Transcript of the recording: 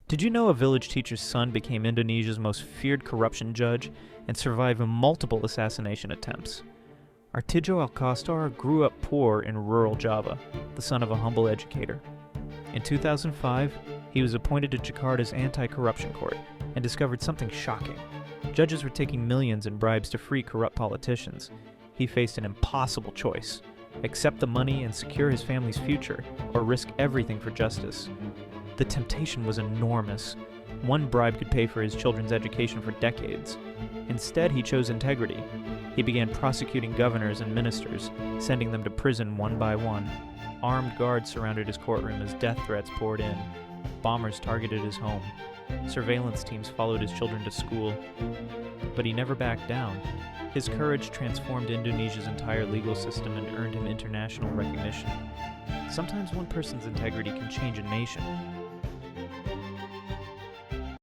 Did you know a village teacher's son became Indonesia's most feared corruption judge and survived multiple assassination attempts? Artijo Alcostar grew up poor in rural Java, the son of a humble educator. In 2005, he was appointed to Jakarta's anti-corruption court and discovered something shocking. Judges were taking millions in bribes to free corrupt politicians. He faced an impossible choice: accept the money and secure his family's future, or risk everything for justice. The temptation was enormous. One bribe could pay for his children's education for decades. Instead, he chose integrity. He began prosecuting governors and ministers, sending them to prison one by one. Armed guards surrounded his courtroom as death threats poured in. Bombers targeted his home. Surveillance teams followed his children to school. But he never backed down. His courage transformed Indonesia's entire legal system and earned him international recognition. Sometimes one person's integrity can change a nation.